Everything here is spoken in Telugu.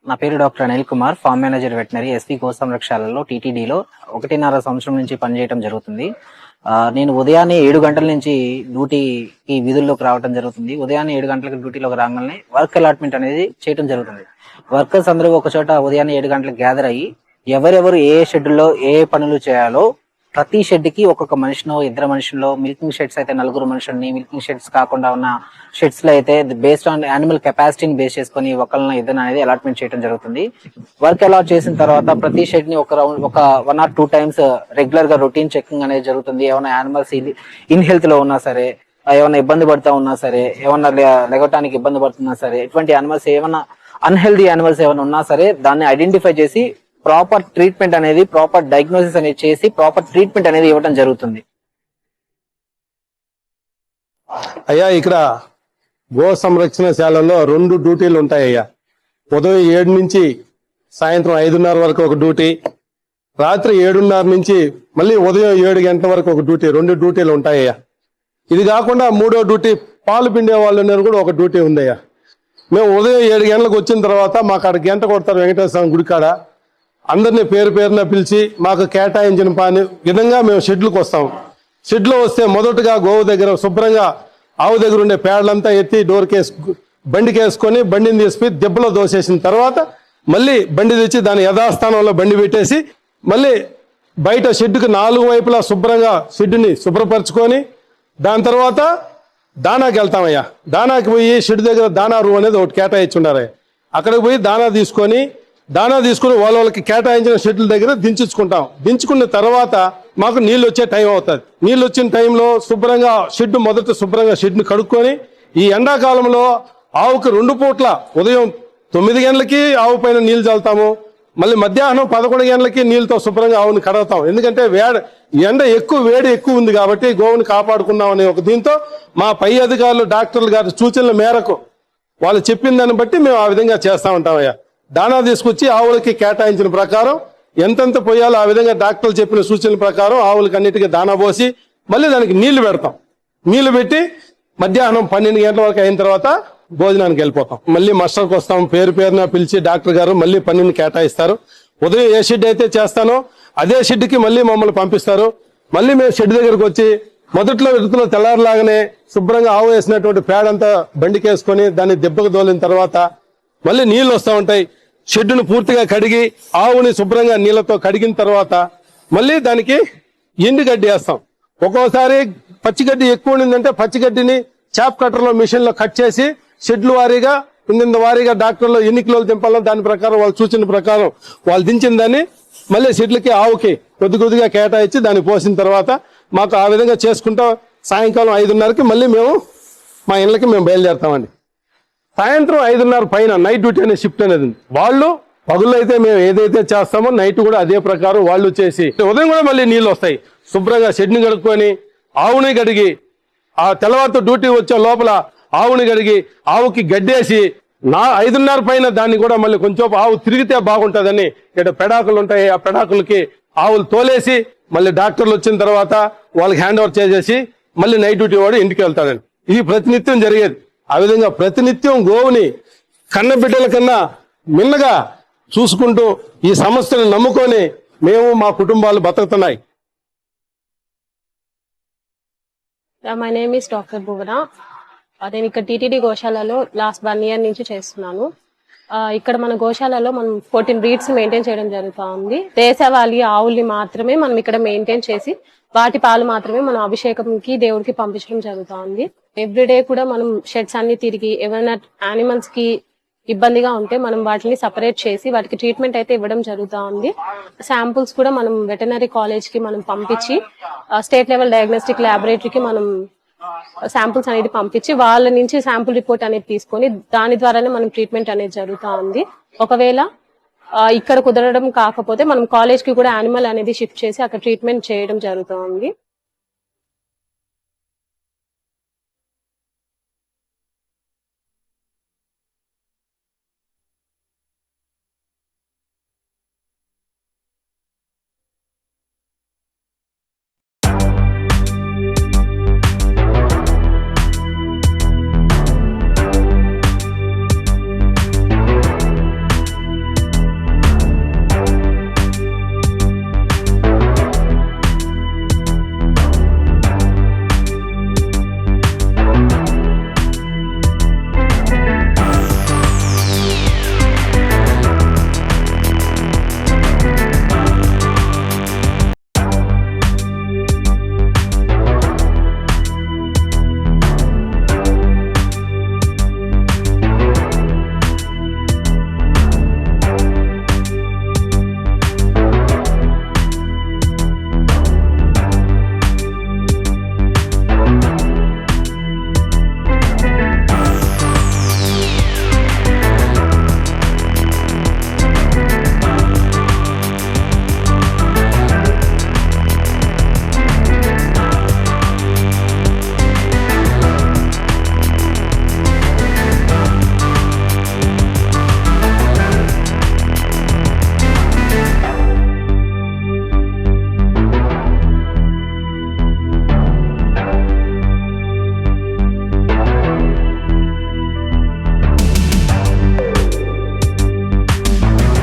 నా పేరు doctor Anil Kumar, farm manager veterinary, SV గో సంరక్షణలో టీటీడీలో 1.5 సంవత్సరం నుంచి పనిచేయడం జరుగుతుంది. నేను ఉదయాన్నే 7 గంటల నుంచి డ్యూటీకి విధుల్లోకి రావడం జరుగుతుంది. ఉదయాన్నే 7 గంటలకు డ్యూటీలోకి రాగానే వర్క్ అలాట్మెంట్ అనేది చేయడం జరుగుతుంది. వర్కర్స్ అందరూ ఒక చోట ఉదయాన్నే 7 గంటలకు గ్యాదర్ అయ్యి ఎవరెవరు ఏ షెడ్యూల్లో ఏ పనులు చేయాలో ప్రతి షెడ్ కి ఒక్కొక్క మనిషినో ఇద్దరు మనుషుల్లో, మిల్కింగ్ షెడ్స్ అయితే 4 మనుషుల్ని, మిల్కింగ్ షెడ్స్ కాకుండా ఉన్న షెడ్స్ లో అయితే బేస్డ్ ఆన్ యానిమల్ కెపాసిటీని బేస్ చేసుకుని ఒకళ్ళని ఇద్దరు అనేది అలాట్మెంట్ చేయడం జరుగుతుంది. వర్క్ అలాట్ చేసిన తర్వాత ప్రతి షెడ్ ని ఒక 1 or 2 times రెగ్యులర్ గా రొటీన్ చెకింగ్ అనేది జరుగుతుంది. ఏమైనా యానిమల్స్ ఇన్ హెల్త్ లో ఉన్నా సరే, ఏమైనా ఇబ్బంది పడుతూ ఉన్నా సరే, ఏమన్నా లెగటానికి ఇబ్బంది పడుతున్నా సరే, ఎటువంటి యానిమల్స్ ఏమైనా అన్హెల్దీ యానిమల్స్ ఏమైనా ఉన్నా సరే దాన్ని ఐడెంటిఫై చేసి ప్రాపర్ ట్రీట్మెంట్ అనేది, ప్రాపర్ డయాగ్నోసిస్ అనేది చేసి ప్రాపర్ ట్రీట్మెంట్ అనేది ఇవ్వడం జరుగుతుంది. అయ్యా, ఇక్కడ గో సంరక్షణశాలలో 2 డ్యూటీలు ఉంటాయ్యా. ఉదయం 7 నుంచి సాయంత్రం 5:30 వరకు ఒక డ్యూటీ, రాత్రి 7:30 నుంచి మళ్ళీ ఉదయం 7 గంటల వరకు ఒక డ్యూటీ. 2 డ్యూటీలు ఉంటాయ్యా. ఇది కాకుండా 3వ డ్యూటీ పాలు పిండే వాళ్ళు కూడా ఒక డ్యూటీ ఉందయ్యా. మేము ఉదయం 7 గంటలకు వచ్చిన తర్వాత మాకు అక్కడ గంట కొడతారు వెంకటేశ్వర స్వామి గుడికాడ. అందరినీ పేరు పేరున పిలిచి మాకు కేటాయించిన పని విధంగా మేము షెడ్లకు వస్తాం. షెడ్లో వస్తే మొదటగా గోవు దగ్గర శుభ్రంగా ఆవు దగ్గర ఉండే పేడలంతా ఎత్తి బండికి వేసుకొని బండిని తీసుకుని దెబ్బలో దోసేసిన తర్వాత మళ్ళీ బండి తెచ్చి దాని యథాస్థానంలో బండి పెట్టేసి మళ్ళీ బయట షెడ్డుకి 4 వైపులా శుభ్రంగా షెడ్డుని శుభ్రపరచుకొని దాని తర్వాత దానాకి వెళ్తామయ్యా. దానాకి పోయి షెడ్ దగ్గర దానా రూమ్ అనేది ఒకటి కేటాయించుండారయ్యా. అక్కడికి పోయి దానా తీసుకొని వాళ్ళకి కేటాయించిన షెడ్ల దగ్గర దించుకున్న తర్వాత మాకు నీళ్ళు వచ్చే టైం అవుతుంది. నీళ్ళు వచ్చిన టైంలో శుభ్రంగా షెడ్ని కడుక్కొని, ఈ ఎండాకాలంలో ఆవుకి 2 పూట్ల ఉదయం 9 గంటలకి ఆవు పైన నీళ్లు చల్లుతాము, మళ్ళీ మధ్యాహ్నం 11 గంటలకి నీళ్ళతో శుభ్రంగా ఆవుని కడగతాం. ఎందుకంటే ఎండ వేడి ఎక్కువ ఉంది కాబట్టి గోవుని కాపాడుకుందాం అనే ఒక దీంతో మా పై అధికారులు డాక్టర్లు గారి సూచనల మేరకు వాళ్ళు చెప్పిన దాన్ని బట్టి మేము ఆ విధంగా చేస్తా ఉంటామయ్యా. దానా తీసుకొచ్చి ఆవులకి కేటాయించిన ప్రకారం ఎంతెంత పోయాలో ఆ విధంగా డాక్టర్లు చెప్పిన సూచనల ప్రకారం ఆవులకి అన్నిటికీ దానా పోసి మళ్ళీ దానికి నీళ్లు పెడతాం. నీళ్లు పెట్టి మధ్యాహ్నం 12 గంటల వరకు అయిన తర్వాత భోజనానికి వెళ్ళిపోతాం. మళ్ళీ మస్టర్కి వస్తాం. పేరున పిలిచి డాక్టర్ గారు మళ్ళీ పనిని కేటాయిస్తారు. ఉదయం ఏ షెడ్ అయితే చేస్తానో అదే షెడ్కి మళ్ళీ మమ్మల్ని పంపిస్తారు. మళ్ళీ మేము షెడ్ దగ్గరకు వచ్చి మొదట్లో తెల్లారులాగానే శుభ్రంగా ఆవు వేసినటువంటి పేడంతా బండికి వేసుకొని దాన్ని దెబ్బకు దోలిన తర్వాత మళ్ళీ నీళ్లు వస్తూ ఉంటాయి. షెడ్డును పూర్తిగా కడిగి ఆవుని శుభ్రంగా నీళ్లతో కడిగిన తర్వాత మళ్ళీ దానికి ఎండుగడ్డి వేస్తాం. ఒక్కోసారి పచ్చిగడ్డి ఎక్కువ ఉండిందంటే పచ్చిగడ్డిని చాప్ కట్టర్లో మిషన్ లో కట్ చేసి షెడ్లు వారీగా ఇంత వారీగా డాక్టర్లు ఎన్ని కిలోలు దింపాలో దాని ప్రకారం వాళ్ళు సూచన ప్రకారం వాళ్ళు దించిన దాన్ని మళ్ళీ షెడ్లకి ఆవుకి కొద్దిగా కేటాయించి దాన్ని పోసిన తర్వాత మాకు ఆ విధంగా చేసుకుంటా సాయంకాలం 5:30కి మళ్ళీ మేము మా ఇళ్ళకి మేము బయలుదేరుతామండి. సాయంత్రం 5:30 పైన నైట్ డ్యూటీ అనే షిఫ్ట్ అనేది ఉంది. వాళ్ళు పగుళ్ళు అయితే మేము ఏదైతే చేస్తామో నైట్ కూడా అదే ప్రకారం వాళ్ళు చేసి ఉదయం కూడా మళ్ళీ నీళ్ళు వస్తాయి. శుభ్రంగా షెడ్ని కడుక్కొని ఆవుని కడిగి ఆ తెల్లవారితో డ్యూటీ వచ్చే లోపల ఆవుని కడిగి ఆవుకి గడ్డేసి 5:30 పైన దాన్ని కూడా మళ్ళీ కొంచెం ఆవు తిరిగితే బాగుంటుందని ఇక్కడ పెడాకులు ఉంటాయి. ఆ పెడాకులకి ఆవులు తోలేసి మళ్ళీ డాక్టర్లు వచ్చిన తర్వాత వాళ్ళకి హ్యాండ్ ఓవర్ చేసేసి మళ్ళీ నైట్ డ్యూటీ వాడు ఇంటికి వెళ్తాడండి. ఇది ప్రతినిత్యం జరిగేది. ఆ విధంగా ప్రతినిత్యం గోవుని కన్నబిడ్డల కన్నా మిన్నగా చూసుకుంటూ ఈ సంస్థను నమ్ముకొని మేము మా కుటుంబాలు బతుకుతున్నాయి. మై నేమ్ ఈస్ డాక్టర్ భువన. నేను ఇక్కడ టీటీడీ గోశాలలో లాస్ట్ 1 year నుంచి చేస్తున్నాను. ఇక్కడ మన గోశాలలో మనం 14 breeds మెయింటైన్ చేయడం జరుగుతూ ఉంది. దేశవాళీ ఆవుల్ని మాత్రమే మనం ఇక్కడ మెయింటైన్ చేసి వాటి పాలు మాత్రమే మనం అభిషేకంకి దేవుడికి పంపించడం జరుగుతూ ఉంది. ఎవ్రీడే కూడా మనం షెడ్స్ అన్ని తిరిగి ఏమైనా యానిమల్స్ కి ఇబ్బందిగా ఉంటే మనం వాటిని సపరేట్ చేసి వాటికి ట్రీట్మెంట్ అయితే ఇవ్వడం జరుగుతూ ఉంది. శాంపుల్స్ కూడా మనం వెటనరీ కాలేజ్ కి మనం పంపించి స్టేట్ లెవెల్ డయాగ్నోస్టిక్ ల్యాబొరేటరీకి మనం శాంపుల్స్ అనేది పంపించి వాళ్ళ నుంచి శాంపుల్ రిపోర్ట్ అనేది తీసుకొని దాని ద్వారానే మనం ట్రీట్మెంట్ అనేది జరుగుతూ ఉంది. ఒకవేళ ఇక్కడ కుదరడం కాకపోతే మనం కాలేజ్ కి కూడా యానిమల్ అనేది షిఫ్ట్ చేసి అక్కడ ట్రీట్మెంట్ చేయడం జరుగుతూ ఉంది.